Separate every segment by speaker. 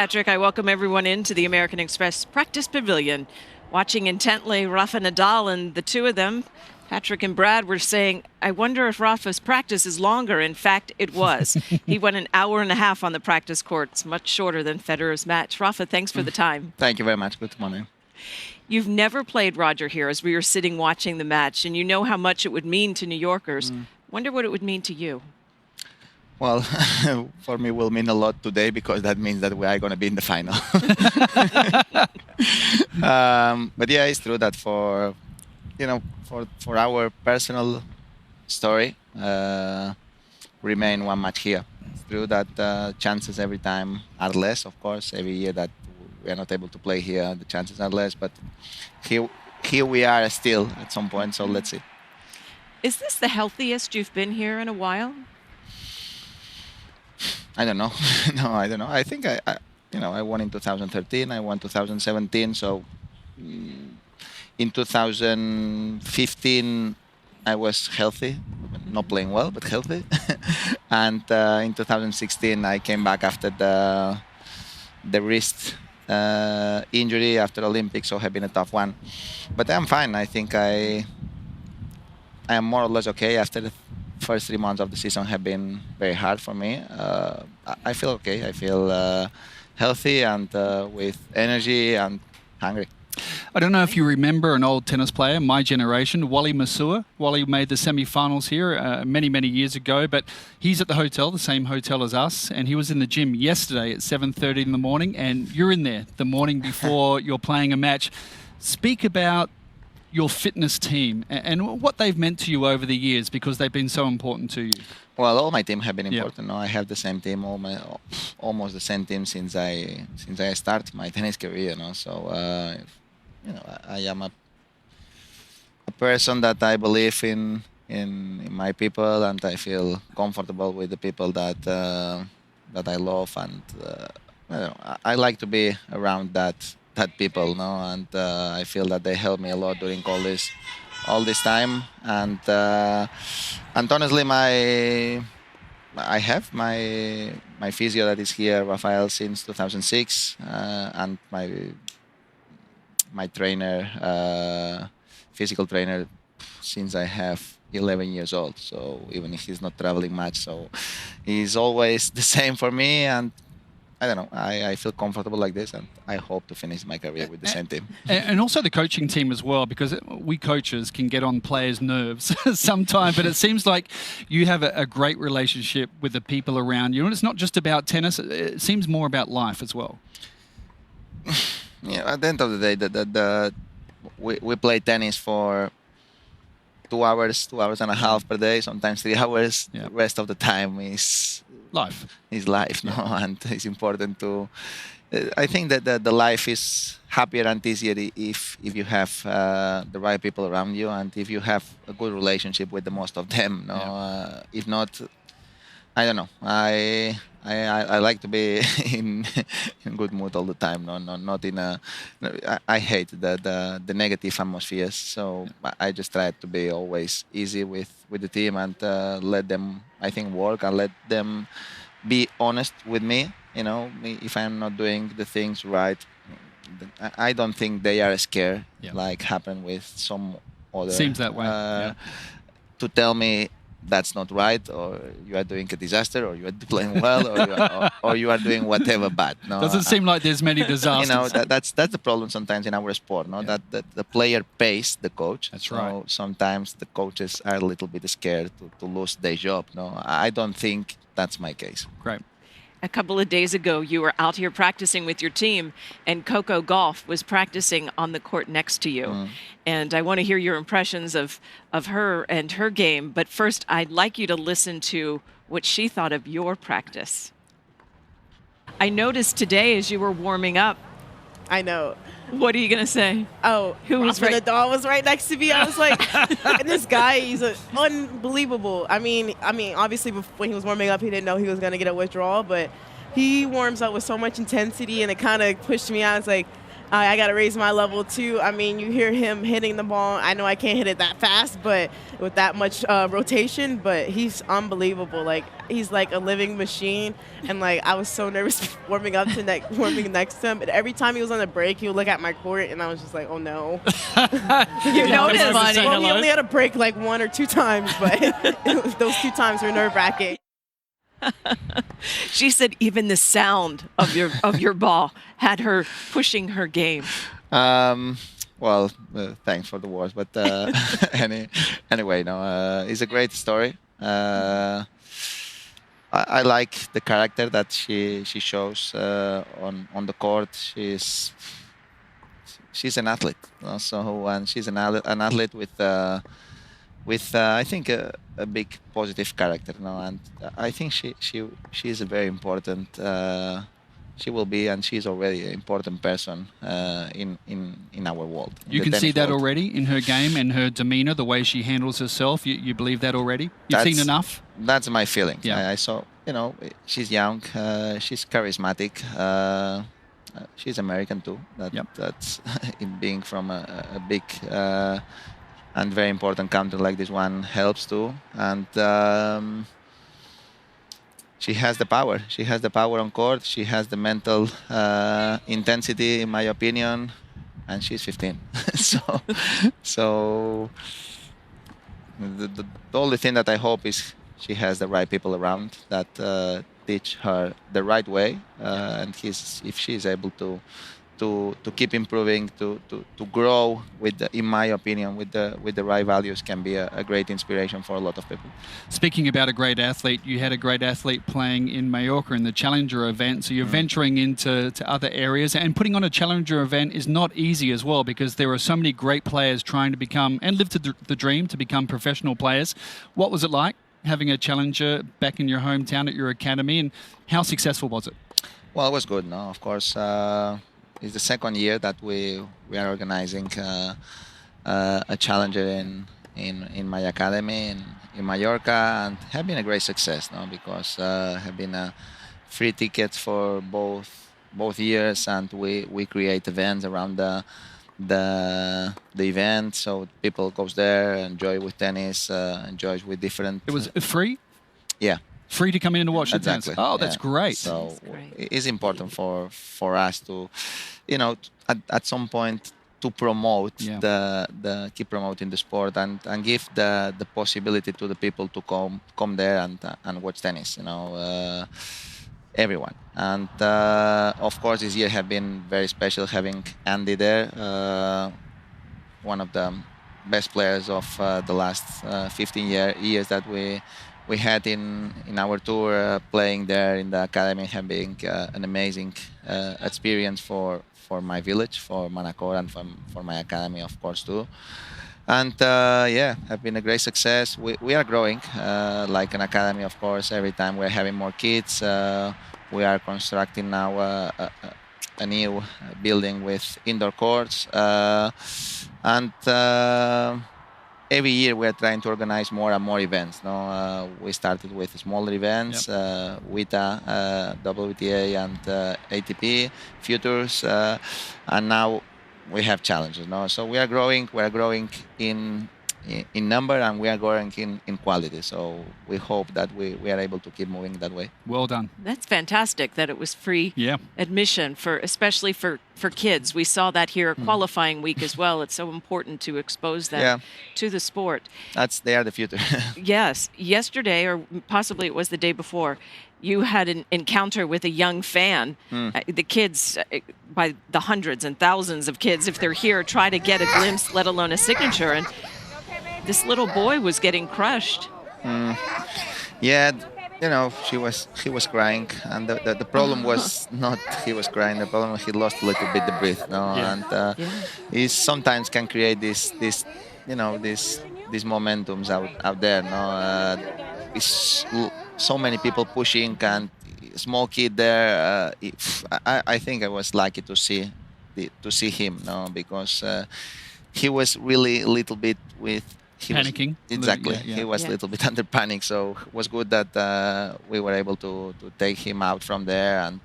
Speaker 1: Patrick, I welcome everyone into the American Express Practice Pavilion. Watching intently Rafa Nadal, and the two of them, Patrick and Brad, were saying, I wonder if Rafa's practice is longer. In fact, it was. He went an hour and a half on the practice courts, much shorter than Federer's match. Rafa, thanks for the time.
Speaker 2: Thank you very much. Good morning.
Speaker 1: You've never played Roger here as we were sitting watching the match, and you know how much it would mean to New Yorkers. Wonder what it would mean to you.
Speaker 2: Well, for me, it will mean a lot today because that means that we are going to be in the final. But yeah, it's true that for our personal story, remain one match here. It's true that chances every time are less. Of course, every year that we are not able to play here, the chances are less. But here we are still at some point. So let's see.
Speaker 1: Is this the healthiest you've been here in a while?
Speaker 2: I don't know. No, I don't know. I think I won in 2013. I won 2017. So in 2015, I was healthy, not playing well, but healthy. And in 2016, I came back after the wrist injury after Olympics, so have been a tough one. But I'm fine. I think I am more or less okay. After the first 3 months of the season have been very hard for me. I feel okay. I feel healthy and with energy and hungry.
Speaker 3: I don't know if you remember an old tennis player, my generation, Wally Masur. Wally made the semi-finals here many, many years ago, but he's at the hotel, the same hotel as us, and he was in the gym yesterday at 7:30 in the morning, and you're in there the morning before you're playing a match. Speak about your fitness team and what they've meant to you over the years, because they've been so important to you.
Speaker 2: Well, all my team have been important. No, I have the same team, almost the same team since I started my tennis career. So I am a person that I believe in my people, and I feel comfortable with the people that I love, and I like to be around that people, and I feel that they helped me a lot during all this time, and honestly, I have my physio that is here, Rafael, since 2006, and my trainer, physical trainer, since I have 11 years old. So even if he's not traveling much, so he's always the same for me, and I don't know. I feel comfortable like this, and I hope to finish my career with the same team.
Speaker 3: And also the coaching team as well, because we coaches can get on players' nerves sometimes, but it seems like you have a great relationship with the people around you. And it's not just about tennis. It seems more about life as well.
Speaker 2: Yeah, at the end of the day, we play tennis for 2 hours, 2 hours and a half per day, sometimes 3 hours. Yeah. The rest of the time is
Speaker 3: life.
Speaker 2: And it's important to. I think that the life is happier and easier if you have the right people around you, and if you have a good relationship with the most of them. If not, I don't know. I like to be in good mood all the time. Not in a. I hate the negative atmospheres. So I just try to be always easy with the team, and let them, I think, work, and let them be honest with me. If I'm not doing the things right, I don't think they are scared, like happened with some other.
Speaker 3: Seems that way.
Speaker 2: To tell me that's not right, or you are doing a disaster, or you are playing well, or you are doing whatever bad. No,
Speaker 3: doesn't seem like there's many disasters.
Speaker 2: That's the problem sometimes in our sport. That the player pays the coach.
Speaker 3: That's right.
Speaker 2: So sometimes the coaches are a little bit scared to lose their job. I don't think that's my case.
Speaker 3: Great.
Speaker 1: A couple of days ago, you were out here practicing with your team, and Coco Gauff was practicing on the court next to you. And I want to hear your impressions of her and her game. But first, I'd like you to listen to what she thought of your practice. I noticed today as you were warming up.
Speaker 4: I know.
Speaker 1: What are you going to say?
Speaker 4: Oh,
Speaker 1: who was right?
Speaker 4: Nadal was right next to me. I was like, look at this guy. He's unbelievable. I mean, obviously, when he was warming up, he didn't know he was going to get a withdrawal, but he warms up with so much intensity, and it kind of pushed me out. It's like, I got to raise my level too. I mean, you hear him hitting the ball. I know I can't hit it that fast, but with that much rotation, but he's unbelievable. Like, he's like a living machine. And like, I was so nervous warming next to him. And every time he was on the break, he would look at my court, and I was just like, oh no.
Speaker 1: You noticed.
Speaker 4: Well, we only had a break like 1 or 2 times, but those 2 times were nerve-wracking.
Speaker 1: She said even the sound of your ball had her pushing her game.
Speaker 2: Well, thanks for the words, but anyway, no, it's a great story. I like the character that she shows on the court. She's an athlete, so and she's an athlete with I think a big positive character, and I think she is a very important. She will be, and she's already an important person in our world.
Speaker 3: You can see that already in her game and her demeanor, the way she handles herself. You believe that already? You've seen enough?
Speaker 2: That's my feeling.
Speaker 3: Yeah.
Speaker 2: I saw, she's young, she's charismatic. She's American too. That's in being from a big and very important country like this one helps too. And she has the power. She has the power on court. She has the mental intensity, in my opinion, and she's 15. so the only thing that I hope is she has the right people around that teach her the right way, and if she is able to keep improving, to grow in my opinion, with the right values, can be a great inspiration for a lot of people.
Speaker 3: Speaking about a great athlete, you had a great athlete playing in Mallorca in the Challenger event, so you're venturing into other areas, and putting on a Challenger event is not easy as well, because there are so many great players trying to become and live the dream to become professional players. What was it like having a Challenger back in your hometown at your academy, and how successful was it?
Speaker 2: Well, it was good. No, of course. It's the second year that we are organizing a challenger in my academy in Mallorca, and have been a great success. No, because have been free tickets for both years, and we create events around the event, so people goes there, enjoy with tennis, enjoys with different.
Speaker 3: It was free.
Speaker 2: Yeah.
Speaker 3: Free to come in and watch the tennis. Oh, that's great.
Speaker 2: So it's important for us to, at some point to promote the keep promoting the sport, and give the possibility to the people to come there and watch tennis. Everyone. And of course, this year have been very special having Andy there, one of the best players of the last 15 years that we had in our tour, playing there in the academy, having an amazing experience for my village, for Manacor, and for my academy, of course, too. And have been a great success. We are growing like an academy, of course. Every time we're having more kids. We are constructing now a new building with indoor courts. And every year we are trying to organize more and more events. We started with smaller events, WTA, WTA, and ATP, Futures, and now we have challenges. So we are growing. We are growing in number, and we are growing in quality. So we hope that we are able to keep moving that way.
Speaker 3: Well done.
Speaker 1: That's fantastic that it was free admission, especially for kids. We saw that here qualifying week as well. It's so important to expose them to the sport.
Speaker 2: They are the future.
Speaker 1: Yes. Yesterday, or possibly it was the day before, you had an encounter with a young fan. The kids, by the hundreds and thousands of kids, if they're here, try to get a glimpse, let alone a signature. And this little boy was getting crushed.
Speaker 2: Yeah, he was crying, and the problem was not he was crying. The problem was he lost a little bit the breath. And he sometimes can create this these momentums out there. It's so many people pushing, and small kid there. I think I was lucky to see him, because he was really a little bit
Speaker 3: panicking.
Speaker 2: Exactly. He was a little bit under panic, so it was good that we were able to take him out from there, and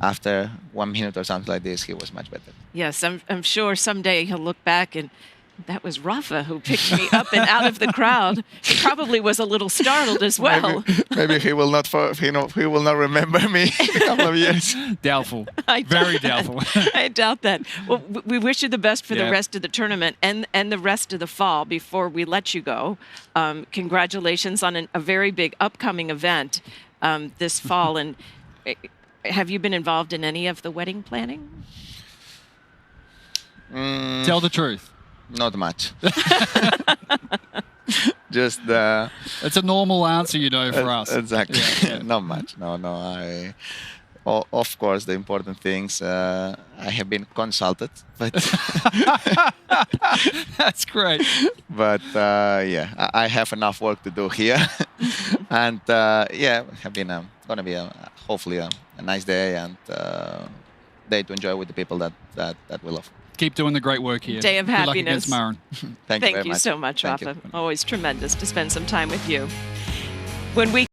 Speaker 2: after 1 minute or something like this, he was much better.
Speaker 1: Yes, I'm sure someday he'll look back and that was Rafa who picked me up and out of the crowd. He probably was a little startled as well.
Speaker 2: Maybe he will not he will not remember me in a couple of years.
Speaker 3: Doubtful.
Speaker 1: doubt
Speaker 3: Very doubtful.
Speaker 1: I doubt that. Well, we wish you the best for the
Speaker 3: Yeah.
Speaker 1: rest of the tournament and the rest of the fall before we let you go. Congratulations on a very big upcoming event this fall. And have you been involved in any of the wedding planning?
Speaker 3: Tell the truth.
Speaker 2: Not much. Just
Speaker 3: It's a normal answer, for us.
Speaker 2: Exactly.
Speaker 3: Yeah.
Speaker 2: Not much. No. Of course, the important things. I have been consulted, but
Speaker 3: That's great.
Speaker 2: but yeah, I have enough work to do here, and yeah, have been gonna be hopefully a nice day and day to enjoy with the people that we love.
Speaker 3: Keep doing the great work here.
Speaker 1: Day of
Speaker 3: Good luck
Speaker 1: happiness.
Speaker 3: against Marin.
Speaker 2: Thank you
Speaker 1: Thank
Speaker 2: very
Speaker 1: you
Speaker 2: much.
Speaker 1: so much,
Speaker 2: Thank you.
Speaker 1: Rafa. Always tremendous to spend some time with you. When we